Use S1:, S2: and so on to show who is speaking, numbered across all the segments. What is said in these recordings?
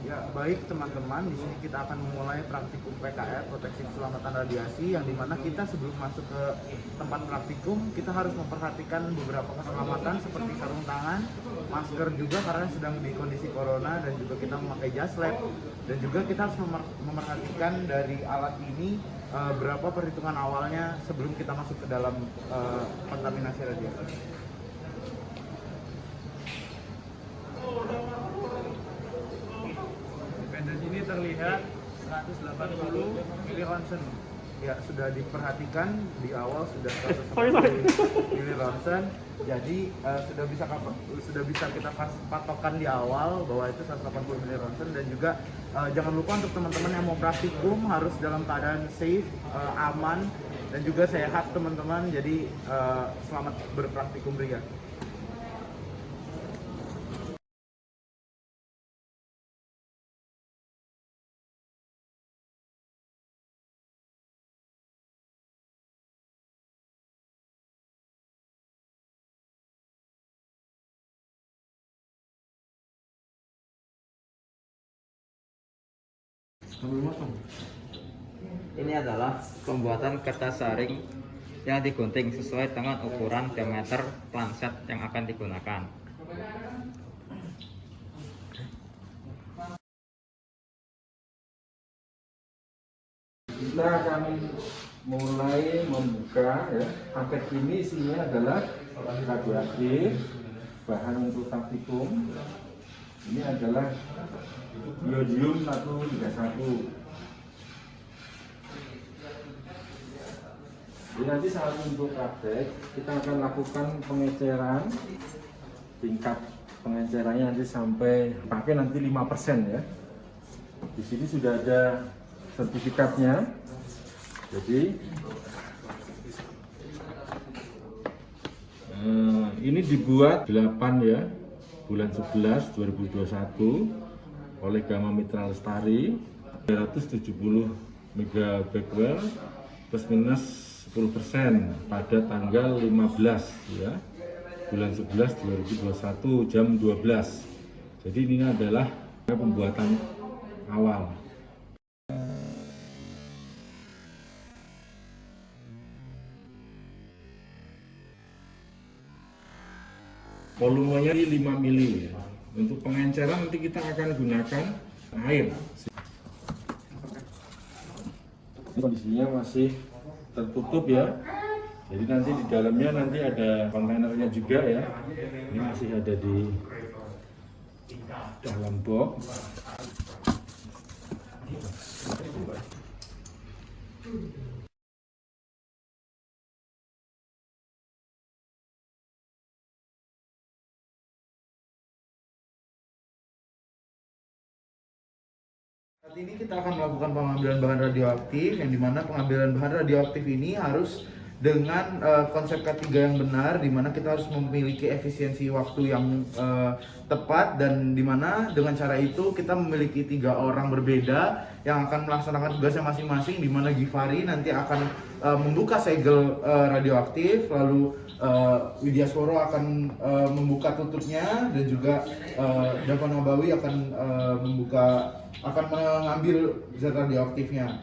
S1: Ya, baik teman-teman, di sini kita akan memulai praktikum PKR, proteksi keselamatan radiasi, yang dimana kita sebelum masuk ke tempat praktikum, kita harus memperhatikan beberapa keselamatan seperti sarung tangan, masker juga karena sedang di kondisi corona, dan juga kita memakai jas lab, dan juga kita harus memperhatikan dari alat ini berapa perhitungan awalnya sebelum kita masuk ke dalam kontaminasi radiasi.
S2: Di sini terlihat 180 mili-ronsen.
S1: Ya, sudah diperhatikan di awal sudah 180 mili-ronsen. Jadi sudah bisa kita patokan di awal bahwa itu 180 mili-ronsen, dan juga jangan lupa untuk teman-teman yang mau praktikum harus dalam keadaan safe, aman, dan juga sehat teman-teman. Jadi selamat berpraktikum ria.
S3: Ini adalah pembuatan kertas saring yang digunting sesuai dengan ukuran diameter planset yang akan digunakan.
S4: Kita akan mulai membuka ya. Paket ini isinya adalah radioaktif, bahan untuk praktikum. Ini adalah iodium 131. Jadi nanti saat untuk praktek kita akan lakukan pengeceran, tingkat pengecerannya nanti sampai pakai nanti 5% ya. Di sini sudah ada sertifikatnya. Jadi ini dibuat 8 ya, bulan 11 2021 oleh Gama Mitra Lestari, 370 megabecquerel plus minus 10% pada tanggal 15 ya, bulan 11 2021 jam 12. Jadi ini adalah pembuatan awal. Volumenya 5 mili ya. Untuk pengenceran nanti kita akan gunakan air. Ini kondisinya masih tertutup ya. Jadi nanti di dalamnya nanti ada kontainernya juga ya. Ini masih ada di dalam box.
S1: Saat ini kita akan melakukan pengambilan bahan radioaktif, yang dimana pengambilan bahan radioaktif ini harus dengan konsep K3 yang benar, dimana kita harus memiliki efisiensi waktu yang tepat, dan dimana dengan cara itu kita memiliki 3 orang berbeda yang akan melaksanakan tugasnya masing-masing, dimana Givari nanti akan membuka segel radioaktif, lalu Widyasworo akan membuka tutupnya, dan juga Dava Nabawi akan mengambil zat radioaktifnya.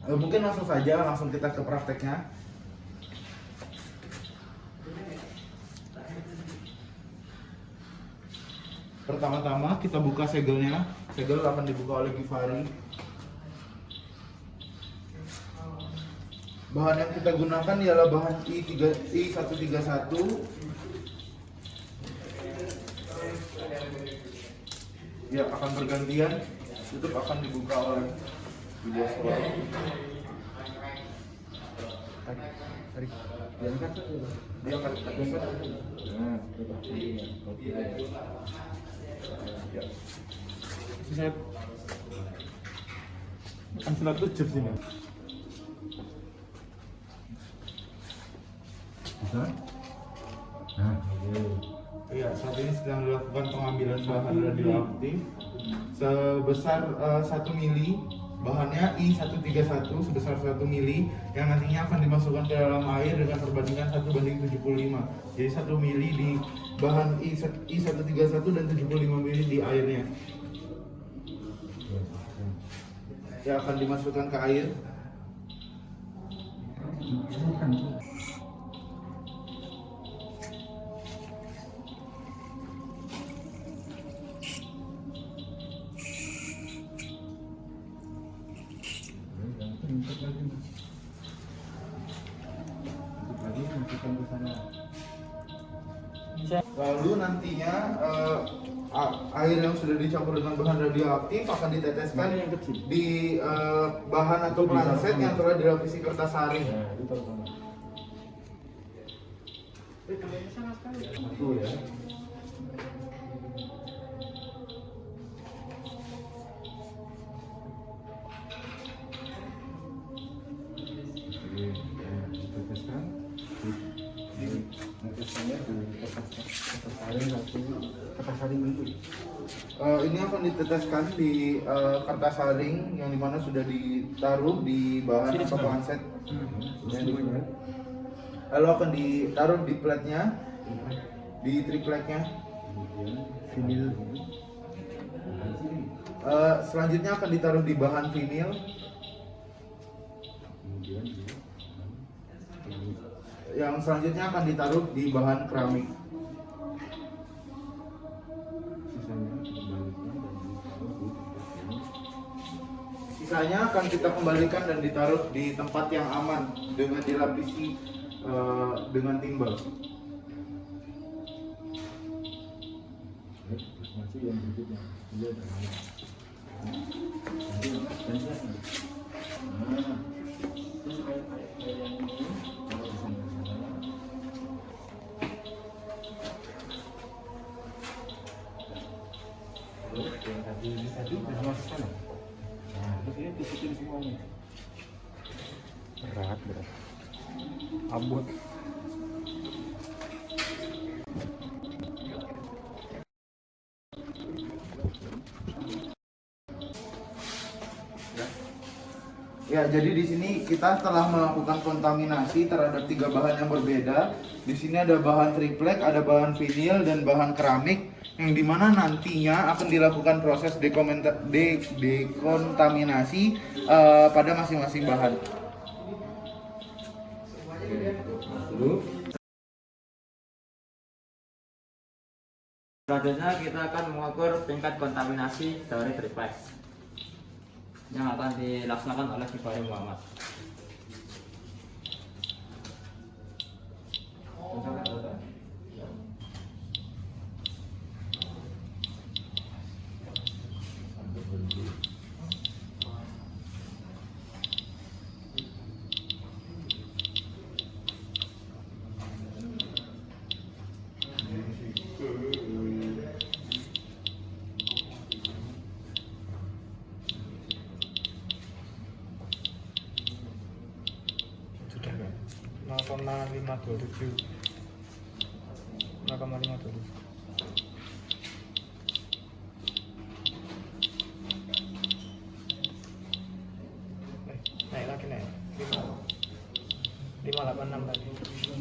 S1: Mungkin langsung saja, langsung kita ke prakteknya. Pertama-tama kita buka segelnya. Segel akan dibuka oleh Givari. Bahan yang kita gunakan ialah bahan I131. Ya, akan bergantian. Tutup akan dibuka oleh Widyasworo. Tarik. Diangkat. Nah, ya.
S2: Saya kan 107 sini.
S4: Bisa? Nah,
S1: Iya, saat ini sedang dilakukan pengambilan bahan radioaktif sebesar 1 mili. Bahannya I131 sebesar 1 mili yang nantinya akan dimasukkan ke dalam air dengan perbandingan 1:75. Jadi 1 mili di bahan I131 dan 75 mili di airnya. yang akan dimasukkan ke air. Lalu nantinya air yang sudah dicampur dengan bahan radioaktif akan diteteskan di bahan atau planset yang telah dilapisi kertas saring. Itu ya. Ini akan diteteskan di kertas saring yang dimana sudah ditaruh di bahan atau planset. Lalu akan ditaruh di plate-nya, di tripleknya. Selanjutnya akan ditaruh di bahan vinil. Yang selanjutnya akan ditaruh di bahan keramik. Sisanya akan kita kembalikan dan ditaruh di tempat yang aman dengan dilapisi dengan timbal.
S2: Berat. Abot.
S1: Ya, jadi di sini kita telah melakukan kontaminasi terhadap 3 bahan yang berbeda. Di sini ada bahan triplek, ada bahan vinil dan bahan keramik, yang dimana nantinya akan dilakukan proses dekontaminasi pada masing-masing bahan.
S3: Selanjutnya kita akan mengukur tingkat kontaminasi dari triplek yang akan dilaksanakan oleh Kifari Muhammad.
S2: Sudah kan? 0,527. 0,527. Naik lagi naik. 586 tadi.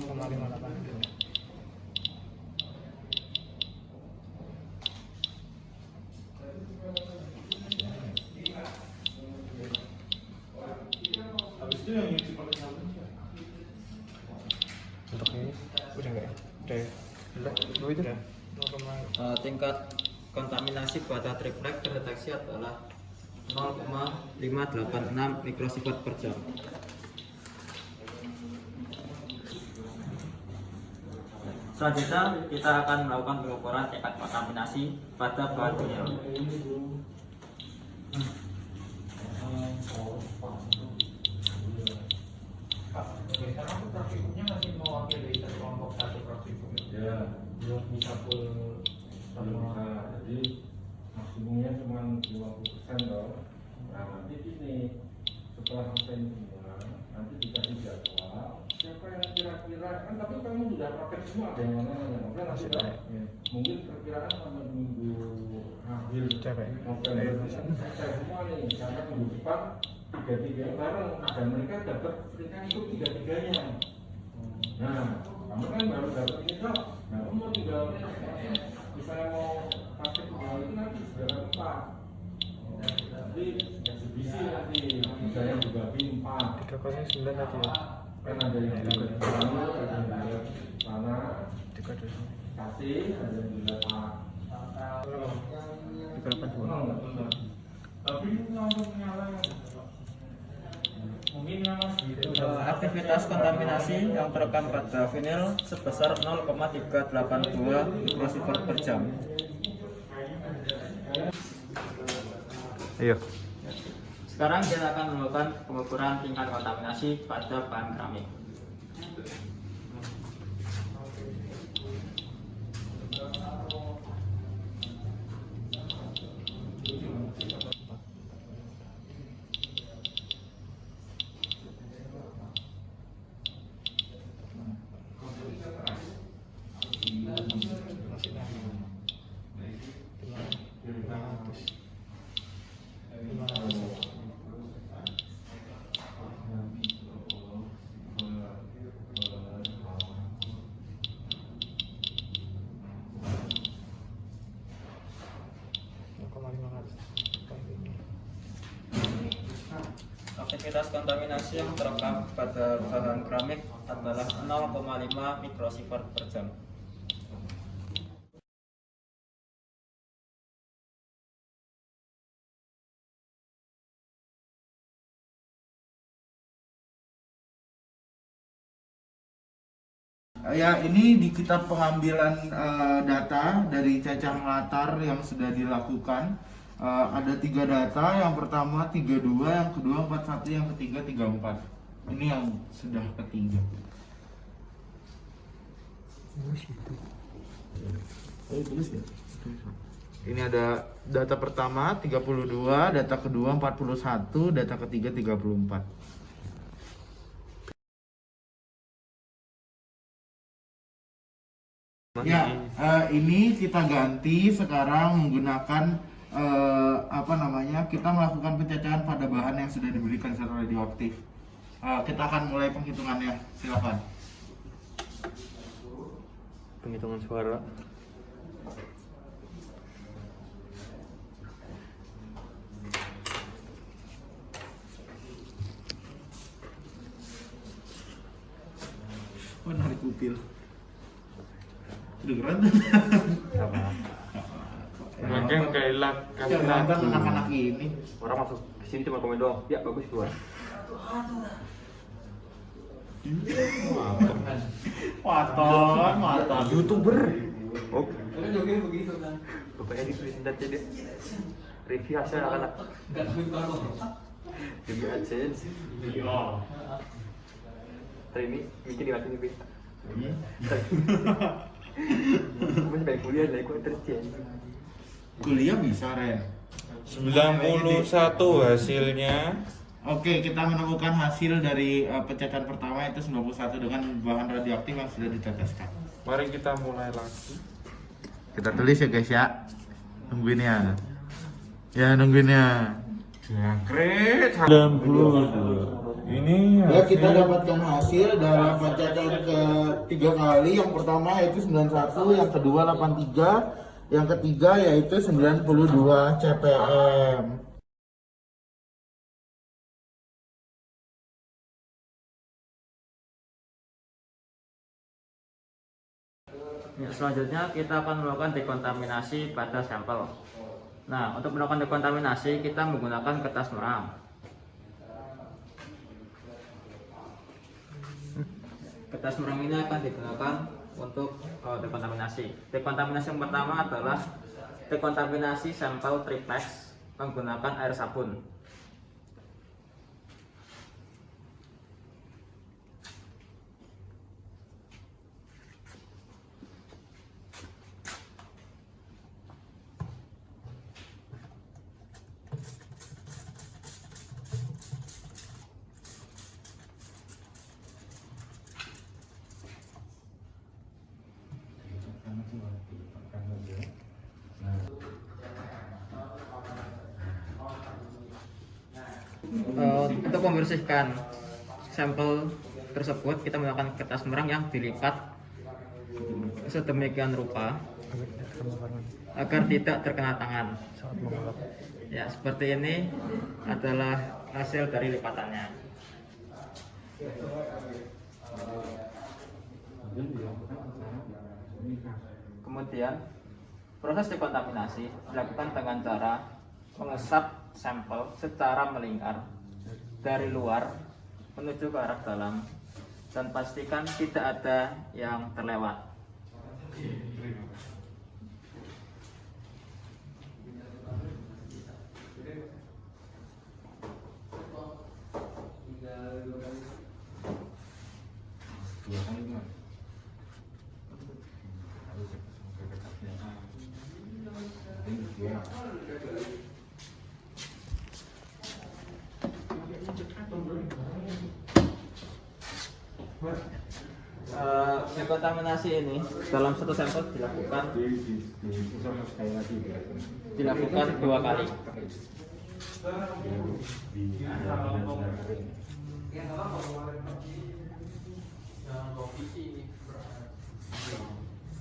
S2: 0,586.
S1: Habis itu yang nyuci pakai sabun.
S2: Untuk ini udah enggak ya? Udah ya? Udah. Itu udah. 0,
S3: Tingkat kontaminasi pada triplek terdeteksi adalah 0,586 mikrosifat per jam. Selanjutnya kita akan melakukan pengukuran tingkat kontaminasi pada bahan vinil.
S4: Ya, belum bisa full sama. Jadi maksimumnya cuma 20% dong. Nah, nanti ini setelah selesai ini semua, nanti dikasih jadwal. Siapa yang kira-kira kan tapi kamu sudah praktek semua ada yang mana-mana. Mungkin nanti mungkin perkiraan sampai minggu akhir November selesai semua nih. Karena minggu depan 3-3 bareng dan mereka dapat mereka ikut 3-3-nya. Nah, kamu kan baru dapat ini dok. Nah, kamu mau tinggal misalnya mau praktek itu nanti sudah 4. nanti eksibisi nanti bisa yang juga B4
S2: 309 tadi ya.
S4: kan ada yang di sana, ada yang di sana
S2: 329.
S4: kasih, ada yang di depan.
S2: 382.
S4: Tapi langsung nyala mungkin yang mas gitu.
S3: Aktivitas kontaminasi yang terekam pada vinil sebesar 0,382 mikrosievert per jam.
S2: Ayo.
S3: Sekarang kita akan melakukan pengukuran tingkat kontaminasi pada bahan keramik. Aktivitas kontaminasi yang terekam pada bahan keramik adalah 0,5 mikrosievert per jam.
S1: Ya, ini di kita pengambilan data dari cacah latar yang sudah dilakukan. Ada 3 data, yang pertama 32, yang kedua 41, yang ketiga 34. Ini yang sudah ketiga. Ini ada data pertama 32, data kedua 41, data ketiga 34. Ya, ini kita ganti sekarang menggunakan kita melakukan pencacahan pada bahan yang sudah diberikan secara radioaktif. Kita akan mulai penghitungannya, silakan.
S2: Penghitungan suara.
S1: Oh, narik kupil. Kedengeran?
S2: Sama.
S5: Mungkin kayak lag
S1: Yang nonton anak-anak ini.
S2: Orang masuk ke sini cuma komen doang. Ya bagus keluar.
S1: Waton.
S2: YouTuber. Oh. Bapaknya ditulisin aja dia. Review hasil anak-anak. Review AdSense. Hari ini bikin di lagi nih. Masih kayak kuliah lah, ikut kerja.
S1: Kuliah bisa, Ren.
S5: 91 hasilnya.
S1: Oke, kita menemukan hasil dari pencacahan pertama itu 91 dengan bahan radioaktif yang sudah diteteskan.
S5: Mari kita mulai lagi.
S1: Kita tulis ya guys ya. Nungguin ya. Ya, nungguin ya.
S5: Jangkrik 92. Ini
S1: Ya, kita
S5: hasil
S1: dapatkan hasil dalam pencacahan ketiga kali. Yang pertama yaitu 91, yang kedua 83, yang ketiga yaitu 92 CPM.
S3: Ya, selanjutnya kita akan melakukan dekontaminasi pada sampel. Nah, untuk melakukan dekontaminasi kita menggunakan kertas merang. Kertas merang ini akan digunakan untuk dekontaminasi. Dekontaminasi yang pertama adalah dekontaminasi sampel triplex menggunakan air sabun. Untuk membersihkan sampel tersebut kita menggunakan kertas merang yang dilipat sedemikian rupa agar tidak terkena tangan.
S2: Sangat mengelap.
S3: Ya, seperti ini adalah hasil dari lipatannya. Kemudian proses dekontaminasi dilakukan dengan cara mengusap sampel secara melingkar dari luar menuju ke arah dalam dan pastikan tidak ada yang terlewat. Dekontaminasi ini dalam satu sampel dilakukan 2 kali.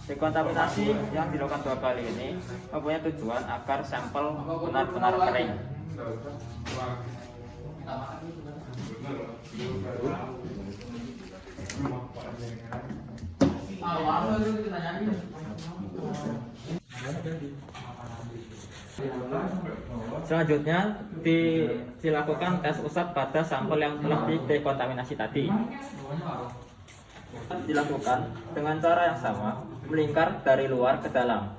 S3: Dekontaminasi yang dilakukan 2 kali ini mempunyai tujuan agar sampel benar-benar kering. Selanjutnya dilakukan tes usap pada sampel yang telah didekontaminasi tadi. Dilakukan dengan cara yang sama, melingkar dari luar ke dalam.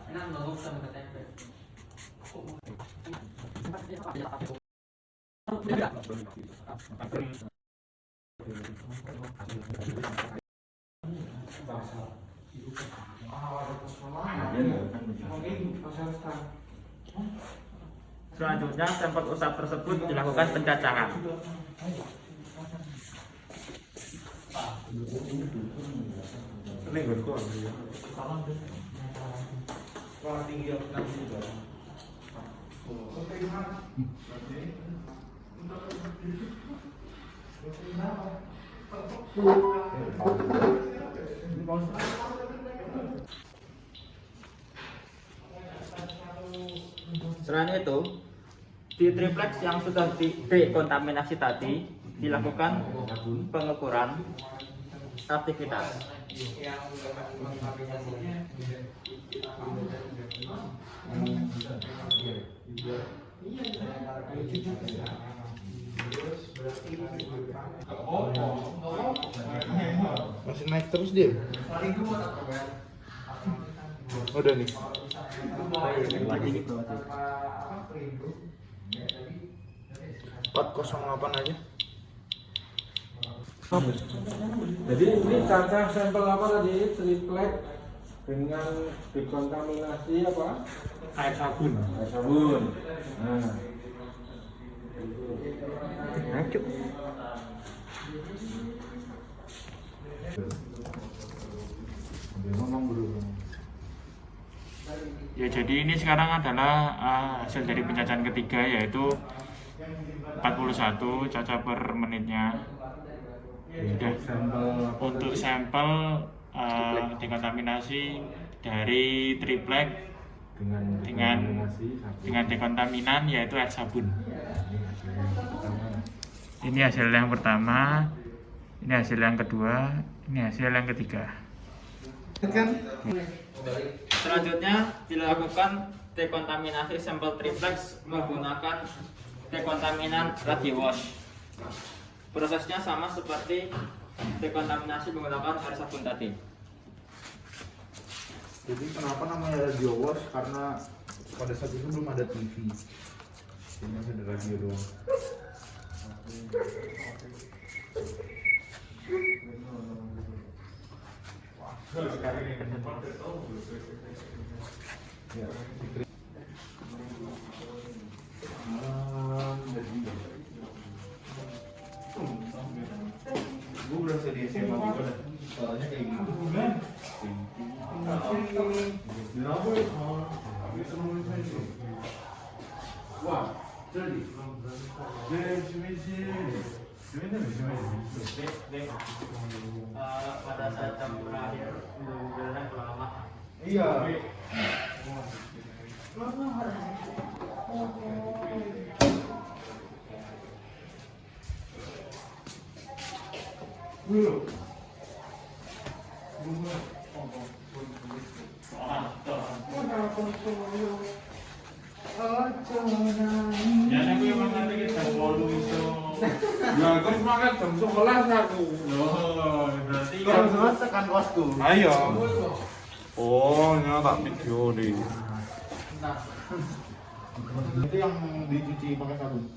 S3: Selanjutnya sampel usap tersebut dilakukan pencacahan. Selain itu, di triplex yang sudah didekontaminasi tadi dilakukan pengukuran aktivitas.
S1: Masih naik terus dia. Udah nih. 408 aja.
S4: Jadi ini cacah sampel apa tadi? Triplek dengan dekontaminasi apa?
S2: Air sabun.
S4: Air sabun. Nah.
S5: Ya, jadi ini sekarang adalah hasil dari pencacahan ketiga, yaitu 41 caca per menitnya. Udah. Untuk sampel dekontaminasi dari triplek dengan dekontaminan, yaitu air sabun. Ini hasil yang pertama, ini hasil yang kedua, ini hasil yang ketiga.
S3: Selanjutnya dilakukan dekontaminasi sampel triplex menggunakan dekontaminan radio wash. Prosesnya sama seperti dekontaminasi menggunakan air sabun tadi.
S1: Jadi kenapa namanya radio wash? Karena pada saat itu belum ada TV. Ini ada radio doang. Ya. Gue berasa di SMA juga dah. Suaranya kayak gitu. Wah, jadi.
S3: Pada saat jam terakhir mobilnya lama.
S1: Iya.
S5: Ya aku emang ngerti ki jam 8 iso.
S2: Ya aku semangat jam 11 aku.
S5: Loh, berarti
S1: Jam 11 tekan kosku.
S2: Ayo. Oh, ini tak video deh.
S1: Nah, itu yang dicuci pakai sabun.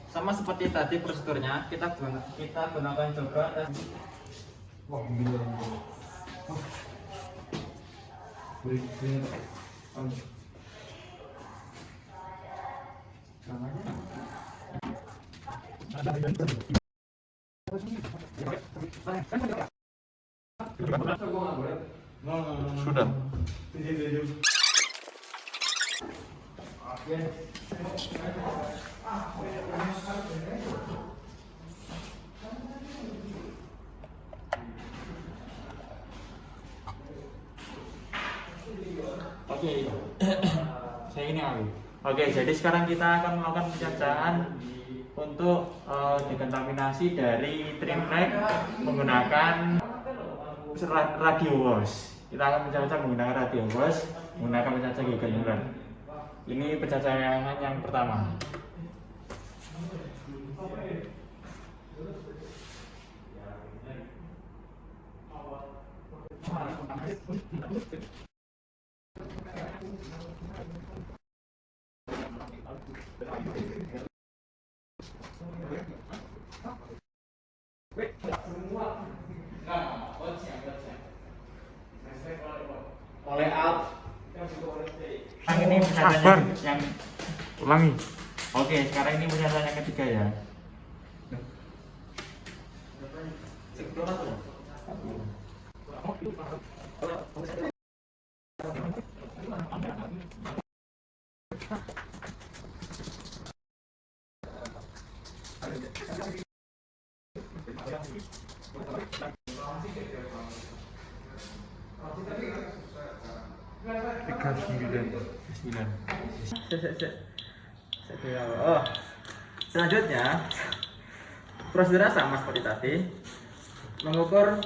S3: Sama seperti tadi prosedurnya, kita gunakan juga tes.
S1: Wah, gila. Beri. Namanya?
S2: Sudah.
S5: Oke, saya ini aku. Oke, jadi sekarang kita akan melakukan pencacahan untuk dekontaminasi dari triplek menggunakan radio wash. Kita akan mencacah menggunakan radio wash, menggunakan pencacah gigi genuran. Ini pencacahan yang pertama. Oleh out. Ini pencacahan yang
S2: Ulangi.
S5: Oke, sekarang ini pencacahan yang ketiga ya. Bismillah.
S3: Oh, selanjutnya prosedurnya sama seperti tadi, mengukur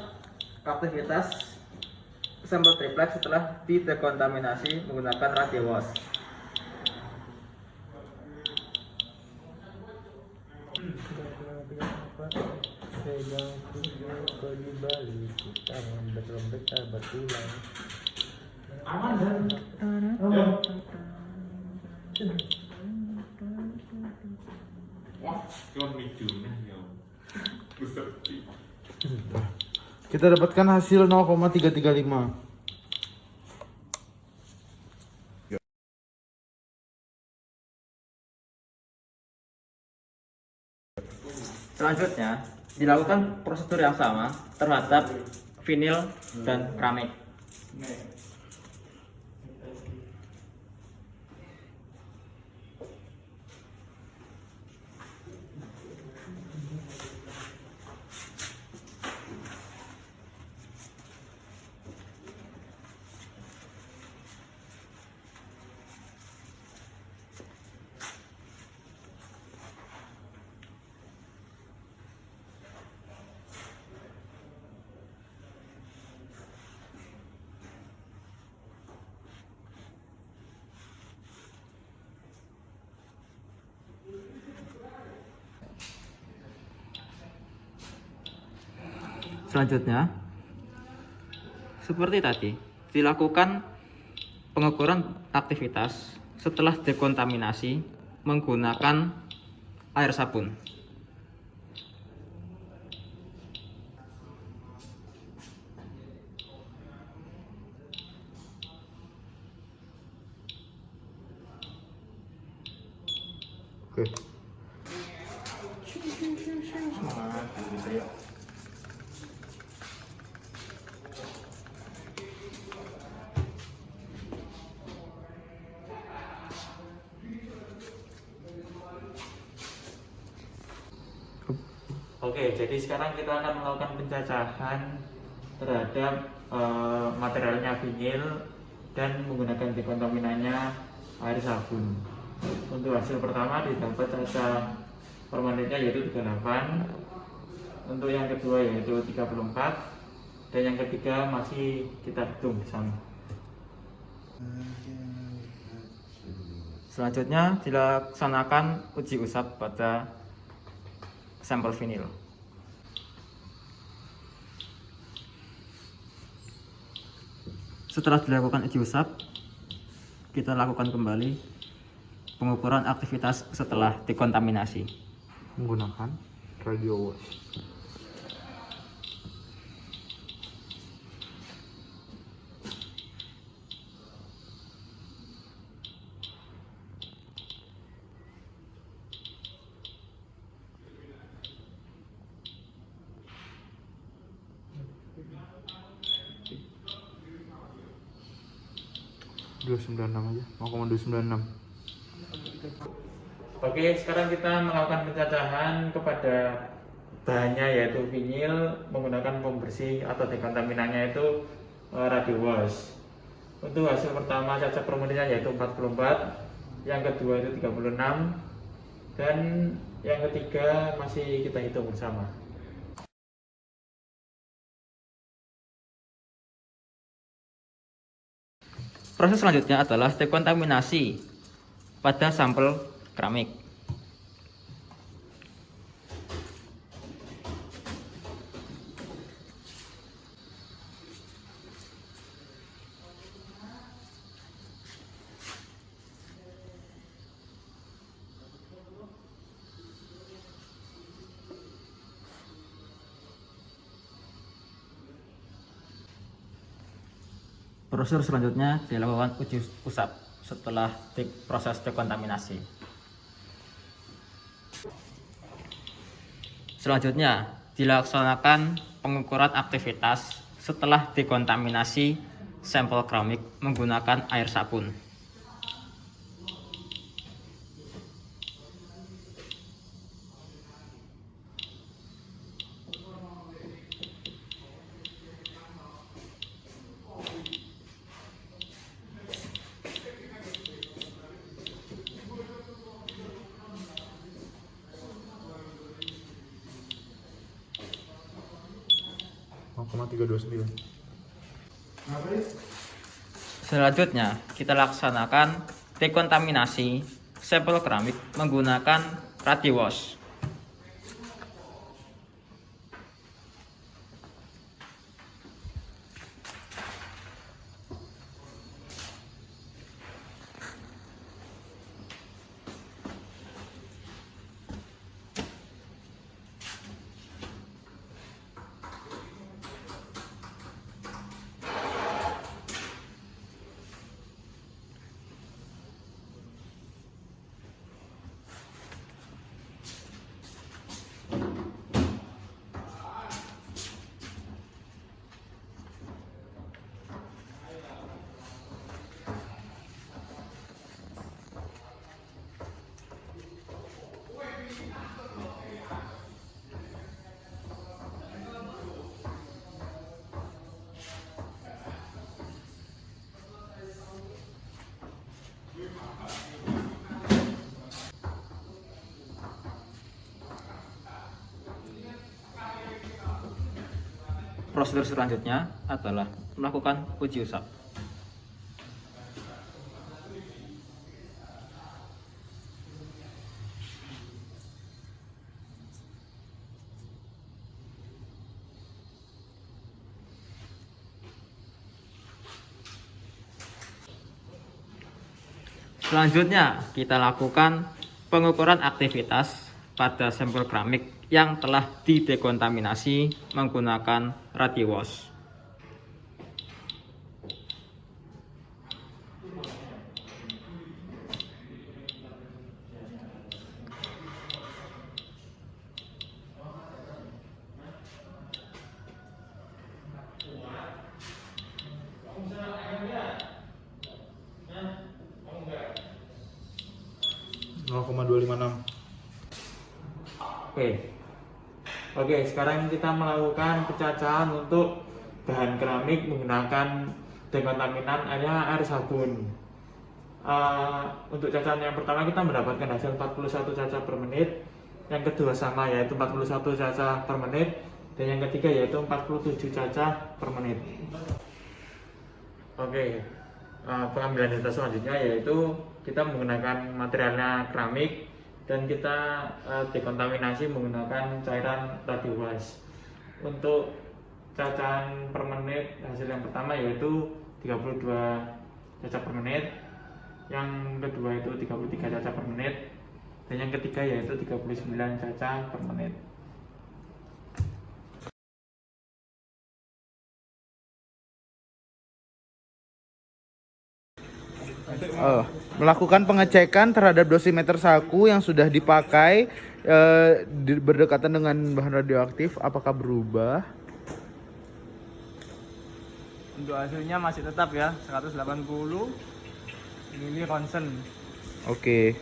S3: aktivitas sampel triplek setelah didekontaminasi menggunakan radio wash.
S5: Aman dan wah, kau miduna ya.
S1: Kita dapatkan hasil 0,335.
S3: Selanjutnya dilakukan prosedur yang sama terhadap vinil dan keramik. Selanjutnya, seperti tadi, dilakukan pengukuran aktivitas setelah dekontaminasi menggunakan air sabun.
S1: Oke.
S5: Oke, jadi sekarang kita akan melakukan pencacahan terhadap materialnya vinil dan menggunakan dekontaminannya air sabun. Untuk hasil pertama didapat caca permanennya yaitu 38, untuk yang kedua yaitu 34, dan yang ketiga masih kita hitung bersama. Selanjutnya dilaksanakan uji usap pada sampel vinil. Setelah dilakukan uji usap, kita lakukan kembali pengukuran aktivitas setelah dekontaminasi
S2: Menggunakan radio wash. $296 aja, 0,296.
S5: Oke, sekarang kita melakukan pencacahan kepada bahannya yaitu vinil menggunakan pembersih atau dekontaminannya itu radio wash. Untuk hasil pertama cacat per menitnya yaitu 44, yang kedua itu 36, dan yang ketiga masih kita hitung bersama. Proses selanjutnya adalah dekontaminasi pada sampel keramik. Prosedur selanjutnya dilakukan uji usap setelah proses dekontaminasi. Selanjutnya dilaksanakan pengukuran aktivitas setelah dekontaminasi sampel keramik menggunakan air sabun. Selanjutnya, kita laksanakan dekontaminasi sampel keramik menggunakan radio wash. Prosedur selanjutnya adalah melakukan uji usap. Selanjutnya, kita lakukan pengukuran aktivitas pada sampel keramik yang telah didekontaminasi menggunakan radio wash. Oke, sekarang kita melakukan pencacahan untuk bahan keramik menggunakan dekontaminan air sabun. Untuk cacahan yang pertama kita mendapatkan hasil 41 caca per menit, yang kedua sama yaitu 41 cacah per menit, dan yang ketiga yaitu 47 cacah per menit. Oke, pengambilan data selanjutnya yaitu kita menggunakan materialnya keramik dan kita dekontaminasi menggunakan cairan radiowas. Untuk cacahan per menit hasil yang pertama yaitu 32 cacah per menit, yang kedua itu 33 cacah per menit, dan yang ketiga yaitu 39 cacah per menit.
S1: Melakukan pengecekan terhadap dosimeter saku yang sudah dipakai berdekatan dengan bahan radioaktif, apakah berubah?
S2: Untuk hasilnya masih tetap ya 180 mili ronsen.
S1: Oke.